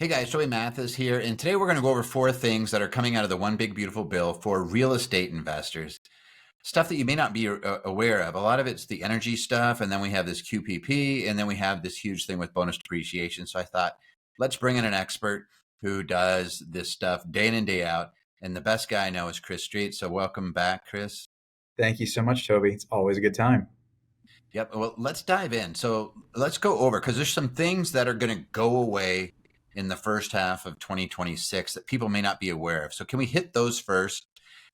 Hey guys, Toby Mathis here, and today we're going to go over four things that are coming out of the One Big Beautiful Bill for real estate investors. Stuff that you may not be aware of. A lot of it's the energy stuff, and then we have this QPP, and then we have this huge thing with bonus depreciation. So I thought, let's bring in an expert who does this stuff day in and day out. And the best guy I know is Chris Streit. So welcome back, Chris. Thank you so much, Toby. It's always a good time. Yep. Well, let's dive in. So let's go over because there's some things that are going to go away in the first half of 2026 that people may not be aware of. So can we hit those first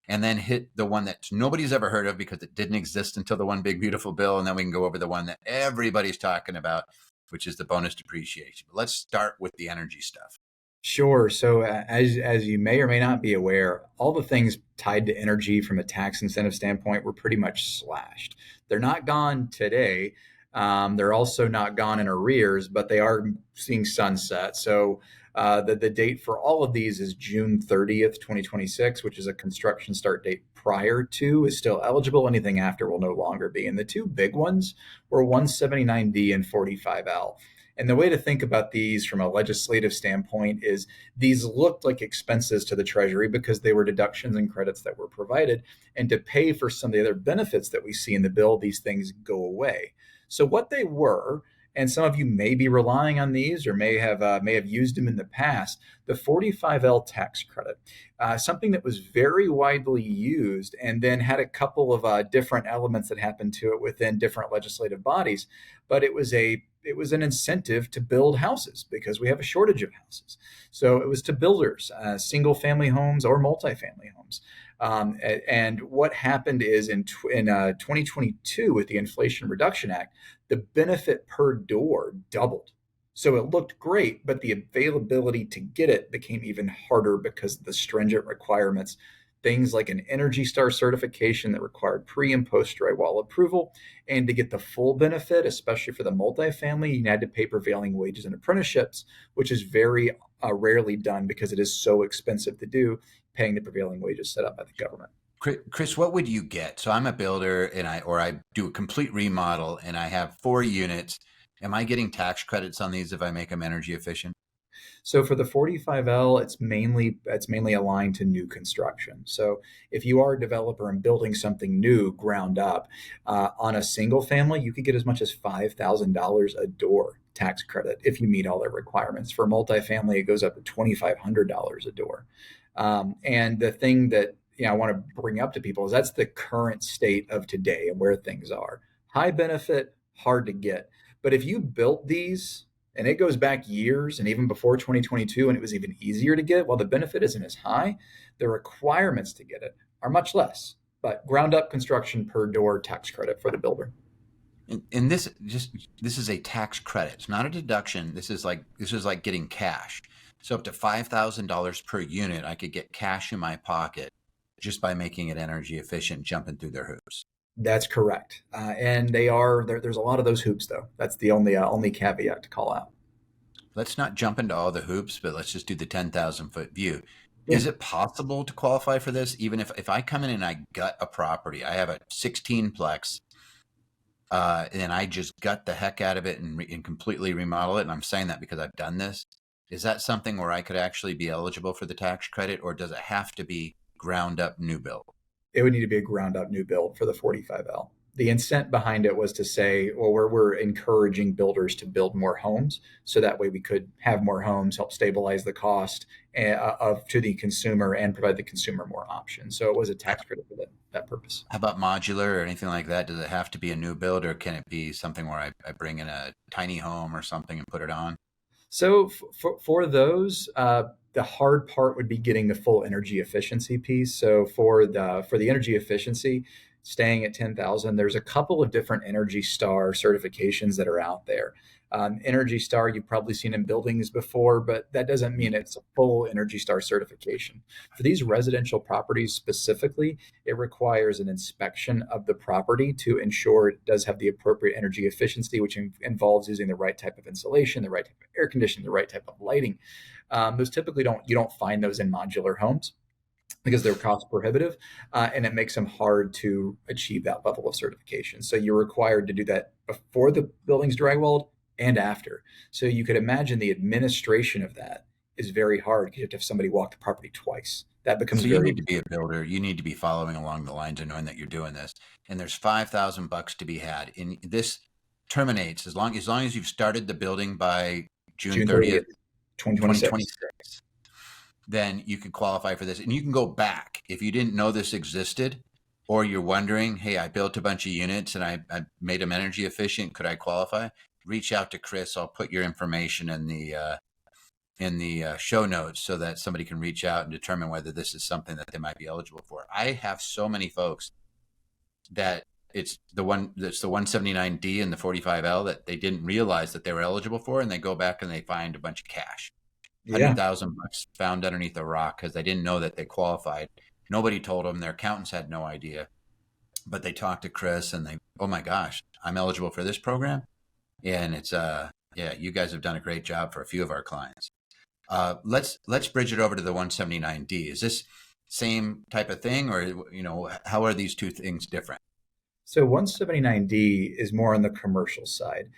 and then hit the one that nobody's ever heard of because it didn't exist until the One Big Beautiful Bill, and then we can go over the one that everybody's talking about, which is the bonus depreciation. But let's start with the energy stuff. Sure. So, as you may or may not be aware, all the things tied to energy from a tax incentive standpoint were pretty much slashed. They're not gone today. They're also not gone in arrears, but they are seeing sunset. So, the date for all of these is June 30th, 2026, which is a construction start date prior to is still eligible. Anything after will no longer be. And the two big ones were 179D and 45L. And the way to think about these from a legislative standpoint is these looked like expenses to the Treasury because they were deductions and credits that were provided. And to pay for some of the other benefits that we see in the bill, these things go away. So what they were, and some of you may be relying on these or may have used them in the past, the 45L tax credit, something that was very widely used and then had a couple of different elements that happened to it within different legislative bodies. But it was an incentive to build houses because we have a shortage of houses. So it was to builders, single family homes or multifamily homes. And what happened is in 2022 with the Inflation Reduction Act, the benefit per door doubled. So it looked great, but the availability to get it became even harder because of the stringent requirements. Things like an Energy Star certification that required pre and post drywall approval. And to get the full benefit, especially for the multifamily, you had to pay prevailing wages and apprenticeships, which is very rarely done because it is so expensive to do, paying the prevailing wages set up by the government. Chris, what would you get? So I'm a builder and I do a complete remodel and I have 4 units. Am I getting tax credits on these if I make them energy efficient? So for the 45L, it's mainly aligned to new construction. So if you are a developer and building something new ground up on a single family, you could get as much as $5,000 a door tax credit if you meet all their requirements. For multifamily, it goes up to $2,500 a door. And the thing that I want to bring up to people is that's the current state of today and where things are. High benefit, hard to get. But if you built these and it goes back years and even before 2022, and it was even easier to get. While the benefit isn't as high, the requirements to get it are much less. But ground up construction per door tax credit for the builder. And this is a tax credit. It's not a deduction. This is like getting cash. So up to $5,000 per unit, I could get cash in my pocket just by making it energy efficient, jumping through their hoops. That's correct. And there's a lot of those hoops though. That's the only caveat to call out. Let's not jump into all the hoops, but let's just do the 10,000 foot view. Yeah. Is it possible to qualify for this? Even if I come in and I gut a property, I have a 16 plex, and I just gut the heck out of it and completely remodel it. And I'm saying that because I've done this. Is that something where I could actually be eligible for the tax credit, or does it have to be ground up new build? It would need to be a ground up new build for the 45L. The intent behind it was to say, well, we're encouraging builders to build more homes, so that way we could have more homes, help stabilize the cost of to the consumer and provide the consumer more options. So it was a tax credit for that purpose. How about modular or anything like that? Does it have to be a new build, or can it be something where I bring in a tiny home or something and put it on? So for those, the hard part would be getting the full energy efficiency piece. So for the energy efficiency, staying at 10,000, there's a couple of different Energy Star certifications that are out there. Energy Star, you've probably seen in buildings before, but that doesn't mean it's a full Energy Star certification. For these residential properties specifically, it requires an inspection of the property to ensure it does have the appropriate energy efficiency, which involves using the right type of insulation, the right type of air conditioning, the right type of lighting. Those typically you don't find those in modular homes because they're cost prohibitive, and it makes them hard to achieve that level of certification. So you're required to do that before the building's drywalled and after. So you could imagine the administration of that is very hard because you have to have somebody walk the property twice. That becomes So you very need to be a expensive. builder. You need to be following along the lines of knowing that you're doing this. And there's $5,000 to be had. And this terminates as long as you've started the building by June June 30th, 30th, 2026. 2026. Then you can qualify for this. And you can go back if you didn't know this existed, or you're wondering, hey, I built a bunch of units and I made them energy efficient. Could I qualify? Reach out to Chris. I'll put your information in the show notes so that somebody can reach out and determine whether this is something that they might be eligible for. I have so many folks that it's the 179D and the 45L that they didn't realize that they were eligible for, and they go back and they find a bunch of cash, Yeah. $100,000 found underneath a rock because they didn't know that they qualified. Nobody told them. Their accountants had no idea, but they talked to Chris and they, oh my gosh, I'm eligible for this program, and it's yeah, you guys have done a great job for a few of our clients. Let's bridge it over to the 179D. Is this same type of thing, or how are these two things different? So 179D is more on the commercial side,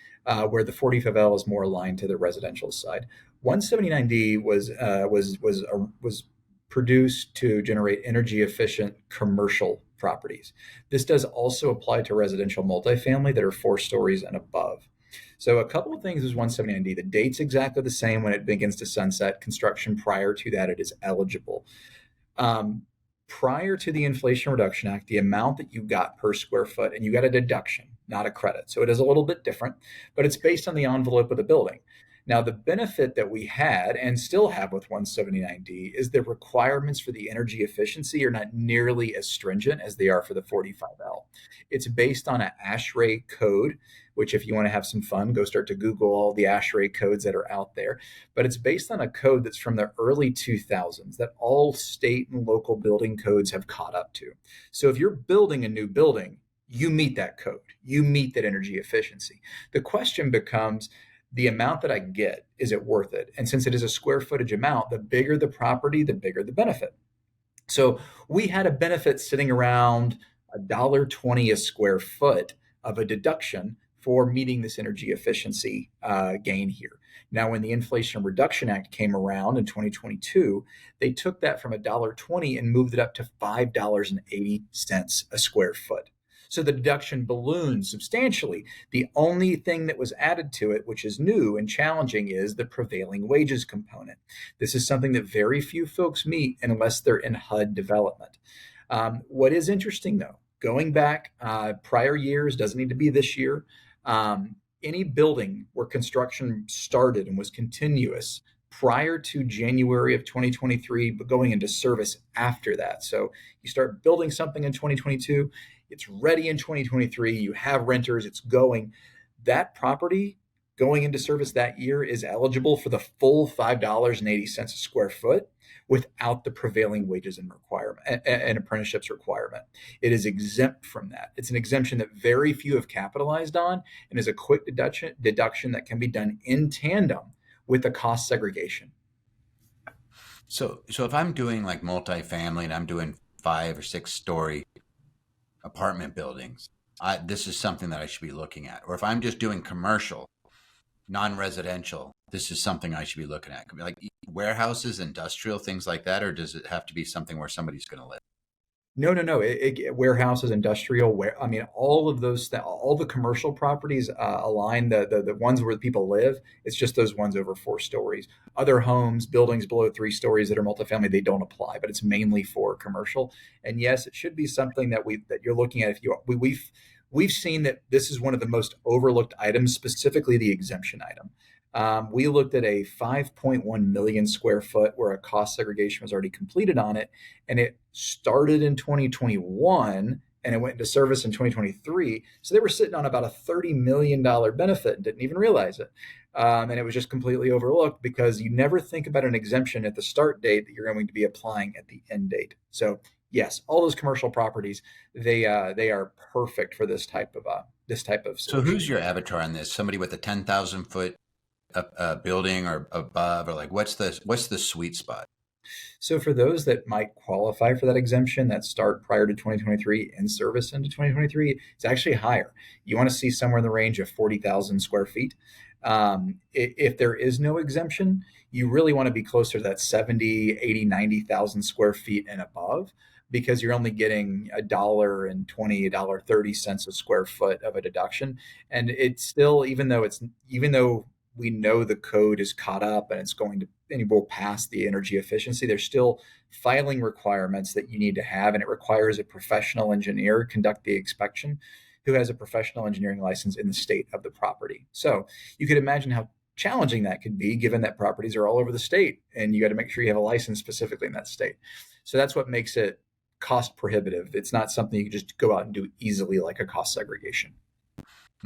where the 45L is more aligned to the residential side. 179D was produced to generate energy efficient commercial properties. This does also apply to residential multifamily that are 4 stories and above. So a couple of things is 179D. The date's exactly the same when it begins to sunset. Construction prior to that, it is eligible. Um, Prior to the Inflation Reduction Act, the amount that you got per square foot, and you got a deduction, not a credit. So it is a little bit different, but it's based on the envelope of the building. Now, the benefit that we had and still have with 179D is the requirements for the energy efficiency are not nearly as stringent as they are for the 45L. It's based on an ASHRAE code, which, if you want to have some fun, go start to Google all the ASHRAE codes that are out there. But it's based on a code that's from the early 2000s that all state and local building codes have caught up to. So if you're building a new building, you meet that code, you meet that energy efficiency. The question becomes, the amount that I get, is it worth it? And since it is a square footage amount, the bigger the property, the bigger the benefit. So we had a benefit sitting around $1.20 a square foot of a deduction for meeting this energy efficiency gain here. Now, when the Inflation Reduction Act came around in 2022, they took that from $1.20 and moved it up to $5.80 a square foot. So the deduction ballooned substantially. The only thing that was added to it, which is new and challenging, is the prevailing wages component. This is something that very few folks meet unless they're in HUD development. What is interesting, though, going back prior years, doesn't need to be this year, any building where construction started and was continuous prior to January of 2023, but going into service after that. So you start building something in 2022, it's ready in 2023, you have renters, it's going. That property going into service that year is eligible for the full $5.80 a square foot without the prevailing wages and requirement and apprenticeships requirement. It is exempt from that. It's an exemption that very few have capitalized on and is a quick deduction that can be done in tandem with the cost segregation. So if I'm doing like multifamily and I'm doing 5 or 6 story apartment buildings, this is something that I should be looking at. Or if I'm just doing commercial, non-residential, this is something I should be looking at. Could be like warehouses, industrial, things like that, or does it have to be something where somebody's going to live? No. Warehouses, industrial, I mean, all of those, all the commercial properties align the ones where people live. It's just those ones over 4 stories. Other homes, buildings below 3 stories that are multifamily, they don't apply, but it's mainly for commercial. And yes, it should be something that you're looking at. If you we've seen that this is one of the most overlooked items, specifically the exemption item. We looked at a 5.1 million square foot where a cost segregation was already completed on it, and it started in 2021 and it went into service in 2023. So they were sitting on about a $30 million benefit and didn't even realize it. And it was just completely overlooked because you never think about an exemption at the start date that you're going to be applying at the end date. So yes, all those commercial properties, they are perfect for this type of So solution. who's your avatar on this? Somebody with a 10,000 foot building or above, or like what's the sweet spot? So for those that might qualify for that exemption that start prior to 2023 in service into 2023, it's actually higher. You want to see somewhere in the range of 40,000 square feet. If there is no exemption, you really want to be closer to that 70, 80, 90,000 square feet and above, because you're only getting $1.20, $1.30 a square foot of a deduction. And it's still, even though we know the code is caught up and it's going to, and it will pass the energy efficiency, there's still filing requirements that you need to have, and it requires a professional engineer conduct the inspection who has a professional engineering license in the state of the property. So you could imagine how challenging that could be, given that properties are all over the state and you got to make sure you have a license specifically in that state. So that's what makes it cost prohibitive. It's not something you can just go out and do easily, like a cost segregation.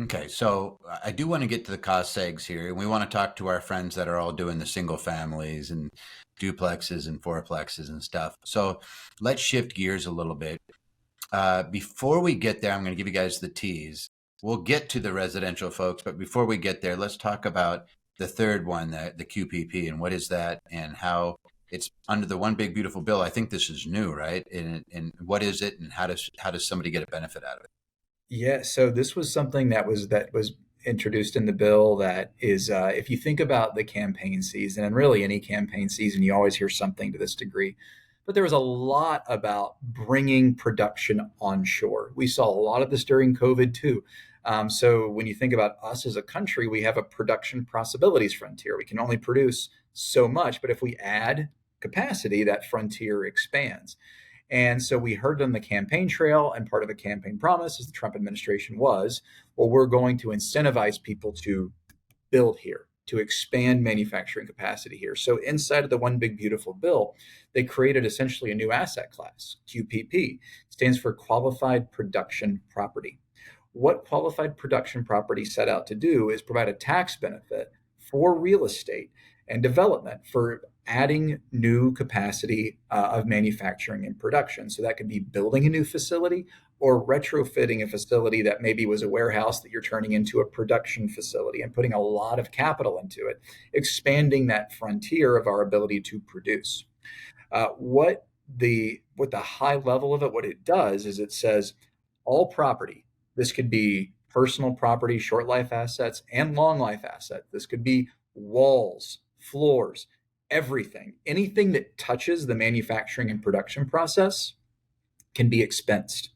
Okay, so I do want to get to the cost segs here, and we want to talk to our friends that are all doing the single families and duplexes and fourplexes and stuff. So let's shift gears a little bit. Before we get there, I'm going to give you guys the tease. We'll get to the residential folks, but before we get there, let's talk about the third one, the QPP, and what is that, and how it's under the one big beautiful bill. I think this is new, right? And what is it, and how does somebody get a benefit out of it? Yeah, so this was something that was introduced in the bill. That is, if you think about the campaign season, and really any campaign season, you always hear something to this degree. But there was a lot about bringing production onshore. We saw a lot of this during COVID too. So when you think about us as a country, we have a production possibilities frontier. We can only produce so much, but if we add capacity, that frontier expands. And so we heard on the campaign trail, and part of the campaign promise as the Trump administration was, well, we're going to incentivize people to build here, to expand manufacturing capacity here. So inside of the One Big Beautiful Bill, they created essentially a new asset class, QPP. It stands for Qualified Production Property. What qualified production property set out to do is provide a tax benefit for real estate and development for adding new capacity of manufacturing and production. So that could be building a new facility or retrofitting a facility that maybe was a warehouse that you're turning into a production facility and putting a lot of capital into it, expanding that frontier of our ability to produce. What the high level of it, what it does is it says all property. This could be personal property, short life assets, and long life assets. This could be walls, floors, everything. Anything that touches the manufacturing and production process can be expensed.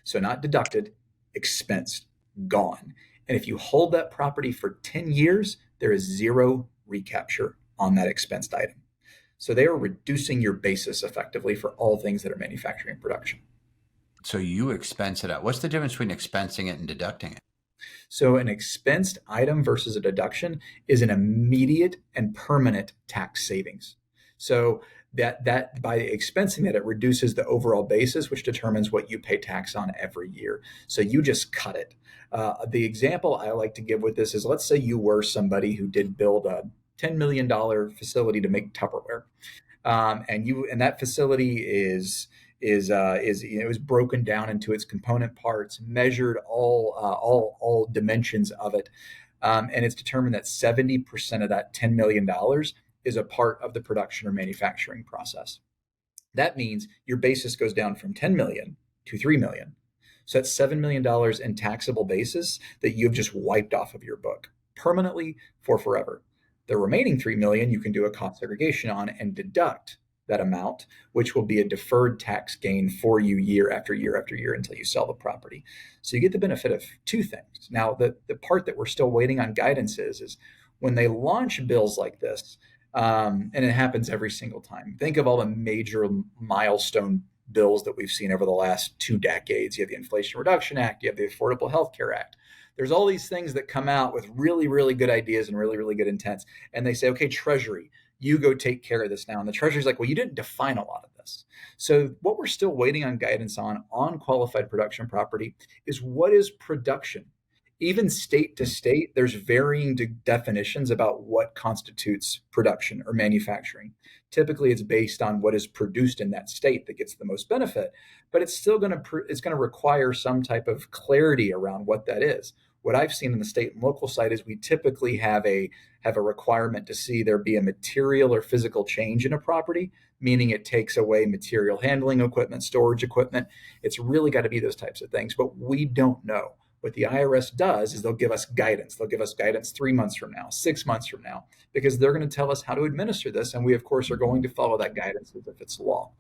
So not deducted, expensed, gone. And if you hold that property for 10 years, there is zero recapture on that expensed item. So they are reducing your basis effectively for all things that are manufacturing and production. So you expense it out. What's the difference between expensing it and deducting it? So an expensed item versus a deduction is an immediate and permanent tax savings. So that by expensing it, it reduces the overall basis, which determines what you pay tax on every year. So you just cut it. The example I like to give with this is, let's say you were somebody who did build a $10 million facility to make Tupperware, and that facility is broken down into its component parts, measured all dimensions of it, and it's determined that 70% of that $10 million is a part of the production or manufacturing process. That means your basis goes down from 10 million to 3 million. So that's $7 million in taxable basis that you've just wiped off of your book permanently for forever. The remaining 3 million you can do a cost segregation on and deduct that amount, which will be a deferred tax gain for you year after year after year until you sell the property. So you get the benefit of two things. Now, the part that we're still waiting on guidance is when they launch bills like this, and it happens every single time. Think of all the major milestone bills that we've seen over the last 2 decades. You have the Inflation Reduction Act, you have the Affordable Health Care Act. There's all these things that come out with really, really good ideas and really, really good intents. And they say, okay, Treasury, you go take care of this now. And the Treasury's like, well, you didn't define a lot of this. So what we're still waiting on guidance on qualified production property is, what is production? Even state to state, there's varying definitions about what constitutes production or manufacturing. Typically, it's based on what is produced in that state that gets the most benefit, but it's still going to require some type of clarity around what that is. What I've seen in the state and local side is we typically have a requirement to see there be a material or physical change in a property, meaning it takes away material handling equipment, storage equipment. It's really got to be those types of things, but we don't know. What the IRS does is they'll give us guidance. They'll give us guidance 3 months from now, 6 months from now, because they're going to tell us how to administer this. And we, of course, are going to follow that guidance as if it's law.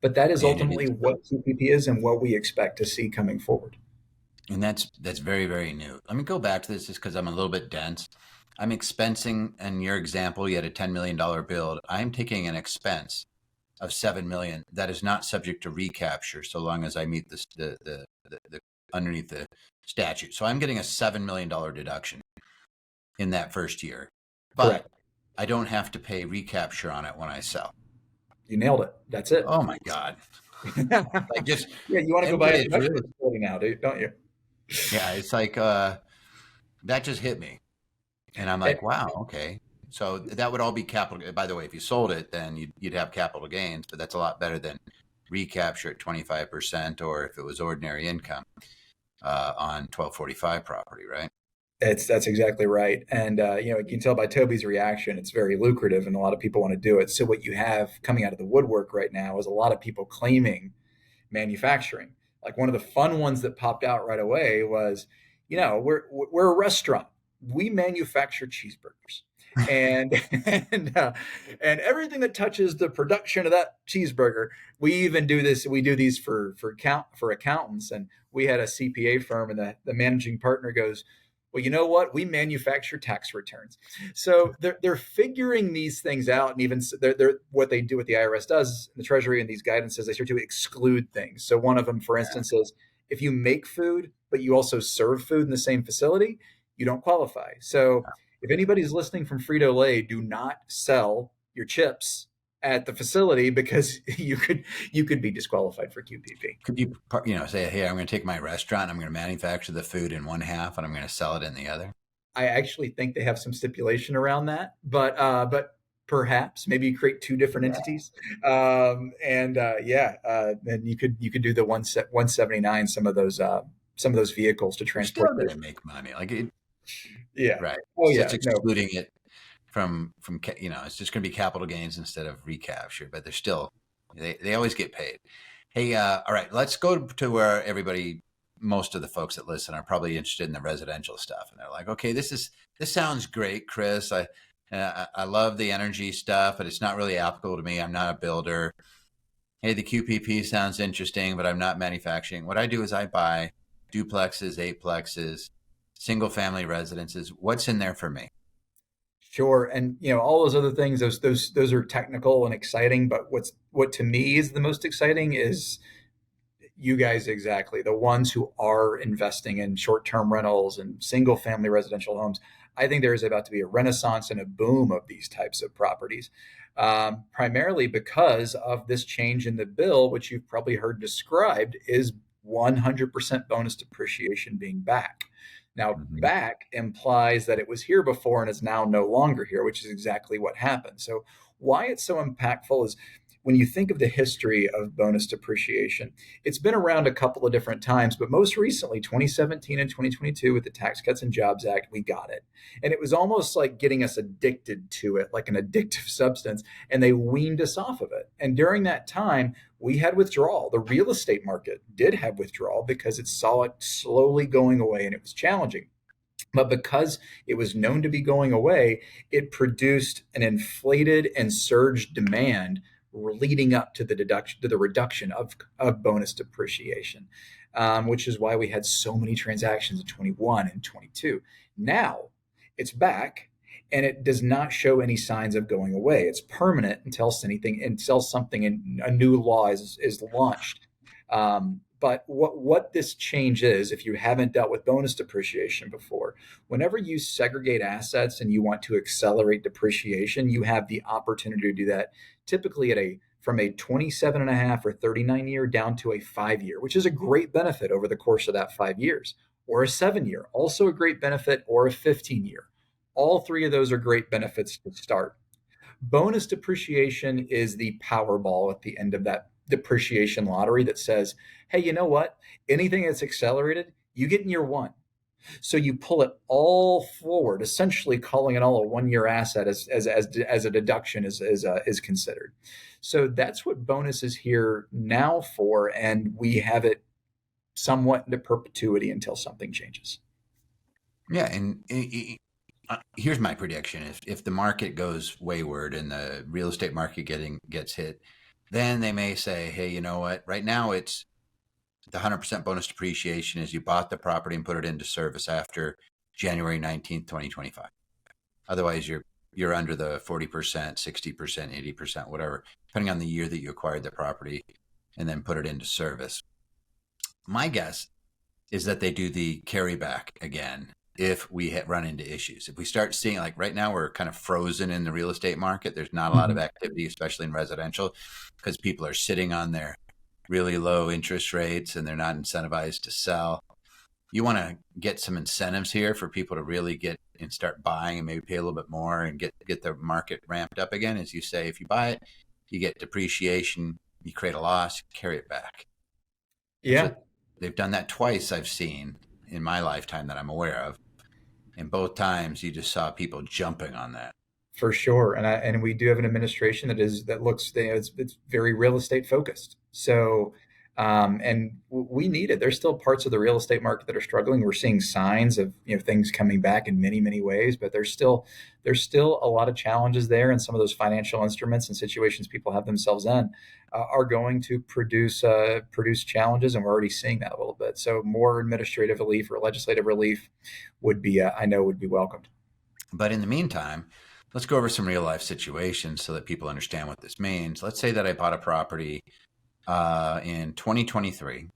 But that is And it ultimately is, what QPP is and what we expect to see coming forward. and that's very, very new. Let me go back to this just because I'm a little bit dense. I'm expensing, in your example, you had a $10 million build. I'm taking an expense of 7 million that is not subject to recapture so long as I meet the underneath the statute. So I'm getting a $7 million deduction in that first year, but Correct. I don't have to pay recapture on it when I sell. You nailed it. That's it. Oh my God. Like just Yeah, you want to go buy a everybody, it's production really, facility now, don't you? yeah, it's like, that just hit me. And I'm And like, wow, okay. So that would all be capital. By the way, if you sold it, then you'd have capital gains, but that's a lot better than recapture at 25%, or if it was ordinary income on 1245 property, right? that's exactly right. And you can tell by Toby's reaction, it's very lucrative, and a lot of people want to do it. So what you have coming out of the woodwork right now is a lot of people claiming manufacturing. Like one of the fun ones that popped out right away was, we're a restaurant. We manufacture cheeseburgers, and and everything that touches the production of that cheeseburger. We even do this. We do these for accountants, and we had a CPA firm, and the managing partner goes, well, you know what? We manufacture tax returns. So they're figuring these things out, and even they're what they do, what the IRS does, the Treasury and these guidances, they start to exclude things. So one of them, for Yeah. instance, is if you make food but you also serve food in the same facility, you don't qualify. So if anybody's listening from Frito Lay, do not sell your chips at the facility because you could be disqualified for QPP. Could you, say, hey, I'm going to take my restaurant, I'm going to manufacture the food in one half, and I'm going to sell it in the other? I actually think they have some stipulation around that, but perhaps maybe you create two different entities, and then you could do the 179 some of those vehicles to You're still transport going those. to make money, like it, Yeah. right? Oh It's yeah. just No. excluding it from it's just going to be capital gains instead of recapture, but they're still they always get paid. Hey, all right, let's go to where everybody, most of the folks that listen are probably interested in the residential stuff, and they're like, okay, this sounds great, Chris. I love the energy stuff, but it's not really applicable to me. I'm not a builder. Hey, the QPP sounds interesting, but I'm not manufacturing. What I do is I buy duplexes, eightplexes, single family residences. What's in there for me? Sure, and all those other things, those are technical and exciting. But what to me is the most exciting is you guys, exactly, the ones who are investing in short-term rentals and single family residential homes. I think there is about to be a renaissance and a boom of these types of properties, primarily because of this change in the bill, which you've probably heard described is 100% bonus depreciation being back. Now, Mm-hmm. back implies that it was here before and is now no longer here, which is exactly what happened. So why it's so impactful is when you think of the history of bonus depreciation, it's been around a couple of different times, but most recently, 2017 and 2022, with the Tax Cuts and Jobs Act, we got it. And it was almost like getting us addicted to it, like an addictive substance, and they weaned us off of it. And during that time, we had withdrawal. The real estate market did have withdrawal because it saw it slowly going away and it was challenging. But because it was known to be going away, it produced an inflated and surged demand leading up to the reduction of bonus depreciation, which is why we had so many transactions in 21 and 22. Now it's back, and it does not show any signs of going away. It's permanent until something in a new law is launched. But what this change is, if you haven't dealt with bonus depreciation before, whenever you segregate assets and you want to accelerate depreciation, you have the opportunity to do that typically from a 27 and a half or 39 year down to a 5 year, which is a great benefit over the course of that 5 years, or a 7 year, also a great benefit, or a 15 year. All three of those are great benefits to start. Bonus depreciation is the Powerball at the end of that depreciation lottery that says, hey, you know what? Anything that's accelerated, you get in year one. So you pull it all forward, essentially calling it all a 1 year asset as a deduction is considered. So that's what bonus is here now for, and we have it somewhat into perpetuity until something changes. Yeah, and here's my prediction: if the market goes wayward and the real estate market gets hit, then they may say, hey, you know what? Right now, it's the 100% bonus depreciation is you bought the property and put it into service after January 19th, 2025. Otherwise, you're under the 40%, 60%, 80%, whatever, depending on the year that you acquired the property and then put it into service. My guess is that they do the carryback again if we run into issues. If we start seeing, like right now, we're kind of frozen in the real estate market. There's not a lot of Mm-hmm. activity, especially in residential, because people are sitting on their really low interest rates and they're not incentivized to sell. You want to get some incentives here for people to really get and start buying and maybe pay a little bit more and get the market ramped up again. As you say, if you buy it, you get depreciation, you create a loss, you carry it back. That's Yeah, what they've done that twice I've seen in my lifetime that I'm aware of. And both times you just saw people jumping on that. for sure. And we do have an administration that looks, it's very real estate focused. So and we need it. There's still parts of the real estate market that are struggling. We're seeing signs of things coming back in many ways, but there's still a lot of challenges there, and some of those financial instruments and situations people have themselves in are going to produce challenges, and we're already seeing that a little bit. So more administrative relief or legislative relief would be I know would be welcomed. But in the meantime, let's go over some real life situations so that people understand what this means. Let's say that I bought a property in 2023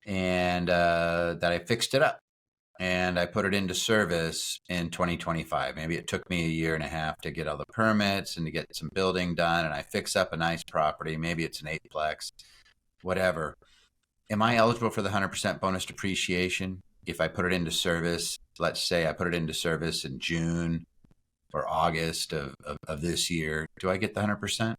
and that I fixed it up and I put it into service in 2025. Maybe it took me a year and a half to get all the permits and to get some building done, and I fix up a nice property. Maybe it's an eightplex, whatever. Am I eligible for the 100% bonus depreciation if I put it into service? Let's say I put it into service in June or August of this year. Do I get the 100%?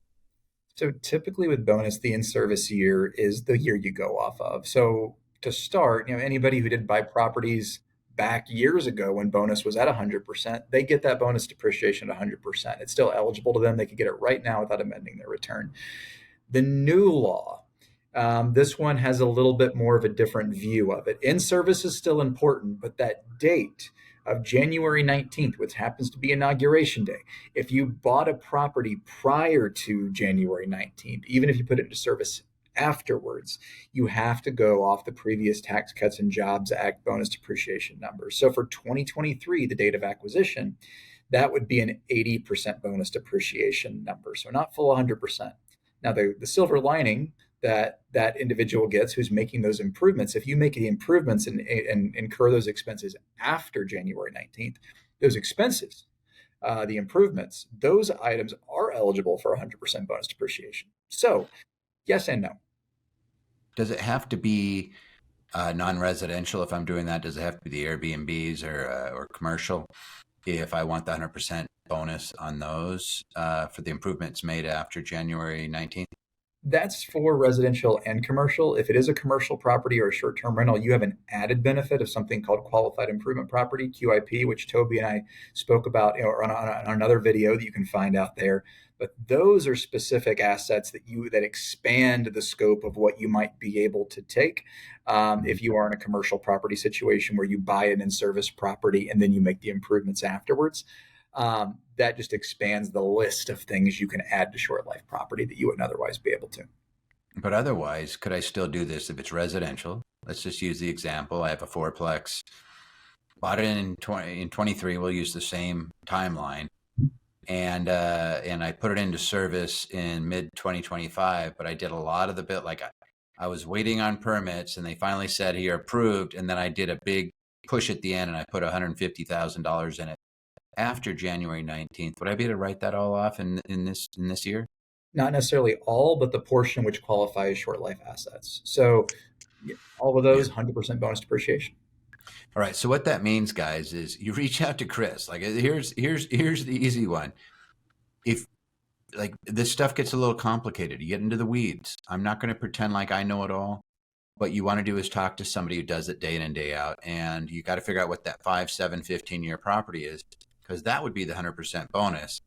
So typically with bonus, the in-service year is the year you go off of. So to start, anybody who did buy properties back years ago when bonus was at 100%, they get that bonus depreciation at 100%. It's still eligible to them. They could get it right now without amending their return. The new law, this one has a little bit more of a different view of it. In service is still important, but that date of January 19th, which happens to be Inauguration Day, if you bought a property prior to January 19th, even if you put it into service afterwards, you have to go off the previous Tax Cuts and Jobs Act bonus depreciation numbers. So for 2023, the date of acquisition, that would be an 80% bonus depreciation number. So not full 100%. Now, the silver lining that individual gets who's making those improvements, if you make the improvements and incur those expenses after January 19th, those expenses, the improvements, those items are eligible for 100% bonus depreciation. So, yes and no. Does it have to be non-residential if I'm doing that? Does it have to be the Airbnbs or commercial if I want the 100% bonus on those for the improvements made after January 19th? That's for residential and commercial. If it is a commercial property or a short-term rental, you have an added benefit of something called qualified improvement property, QIP, which Toby and I spoke about on another video that you can find out there. But those are specific assets that expand the scope of what you might be able to take if you are in a commercial property situation where you buy an in-service property and then you make the improvements afterwards. That just expands the list of things you can add to short life property that you wouldn't otherwise be able to. But otherwise, could I still do this if it's residential? Let's just use the example. I have a fourplex, bought it in 23. We'll use the same timeline, and I put it into service in mid 2025. But I did a lot of the bit like I was waiting on permits, and they finally said here approved, and then I did a big push at the end, and I put $150,000 in it after January 19th. Would I be able to write that all off in this year? Not necessarily all, but the portion which qualifies short life assets. So all of Yeah. those 100% bonus depreciation. All right. So what that means, guys, is you reach out to Chris. Like here's the easy one. If like this stuff gets a little complicated, you get into the weeds. I'm not going to pretend like I know it all. What you want to do is talk to somebody who does it day in and day out, and you got to figure out what that 5, 7, 15-year property is, because that would be the 100% bonus.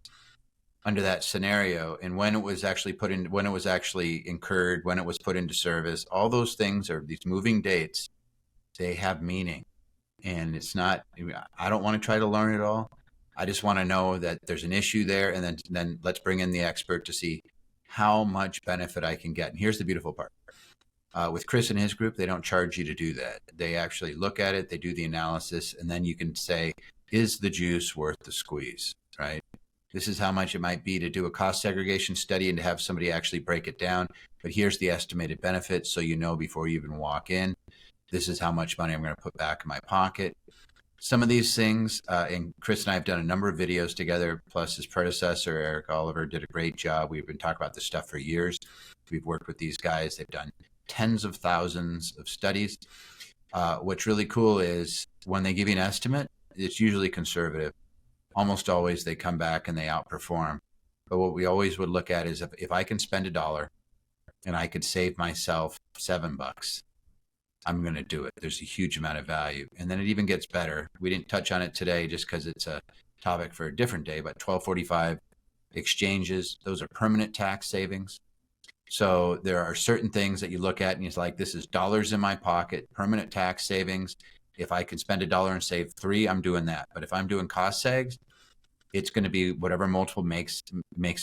under that scenario, and when it was actually put in, when it was actually incurred, when it was put into service. All those things are these moving dates. They have meaning, and it's not. I don't want to try to learn it all. I just want to know that there's an issue there, and then let's bring in the expert to see how much benefit I can get. And here's the beautiful part. With Chris and his group, they don't charge you to do that. They actually look at it, they do the analysis, and then you can say, is the juice worth the squeeze, right? This is how much it might be to do a cost segregation study and to have somebody actually break it down. But here's the estimated benefits, so you know before you even walk in. This is how much money I'm going to put back in my pocket. Some of these things, and Chris and I have done a number of videos together, plus his predecessor, Eric Oliver, did a great job. We've been talking about this stuff for years. We've worked with these guys. They've done tens of thousands of studies. What's really cool is when they give you an estimate, it's usually conservative. Almost always they come back and they outperform. But what we always would look at is if I can spend $1 and I could save myself $7, I'm going to do it. There's a huge amount of value. And then it even gets better. We didn't touch on it today just because it's a topic for a different day, but 1245 exchanges, those are permanent tax savings. So there are certain things that you look at and it's like, this is dollars in my pocket, permanent tax savings. If I can spend $1 and save 3, I'm doing that. But if I'm doing cost segs, it's going to be whatever multiple makes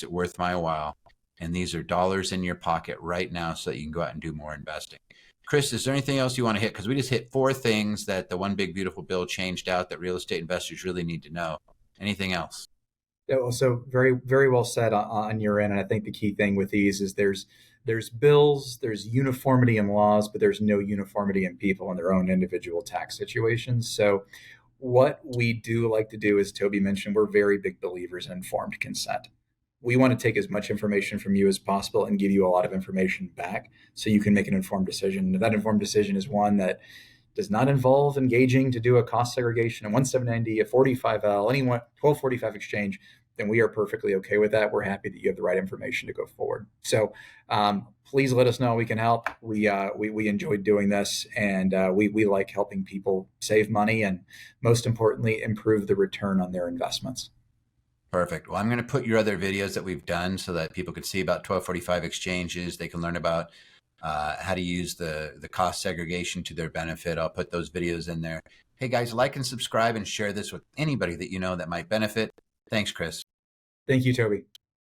it worth my while. And these are dollars in your pocket right now so that you can go out and do more investing. Chris, is there anything else you want to hit? Because we just hit 4 things that the One Big Beautiful Bill changed out that real estate investors really need to know. Anything else? Yeah, well, so very, very well said on your end. And I think the key thing with these is there's bills, there's uniformity in laws, but there's no uniformity in people in their own individual tax situations. So what we do like to do, as Toby mentioned, we're very big believers in informed consent. We want to take as much information from you as possible and give you a lot of information back so you can make an informed decision. And that informed decision is one that does not involve engaging to do a cost segregation, a 1790, a 45L, any 1245 exchange, then we are perfectly okay with that. We're happy that you have the right information to go forward. So please let us know how we can help. We enjoyed doing this, and we like helping people save money and, most importantly, improve the return on their investments. Perfect. Well, I'm going to put your other videos that we've done so that people can see about 1245 exchanges. They can learn about how to use the cost segregation to their benefit. I'll put those videos in there. Hey, guys, like and subscribe and share this with anybody that you know that might benefit. Thanks, Chris. Thank you, Toby.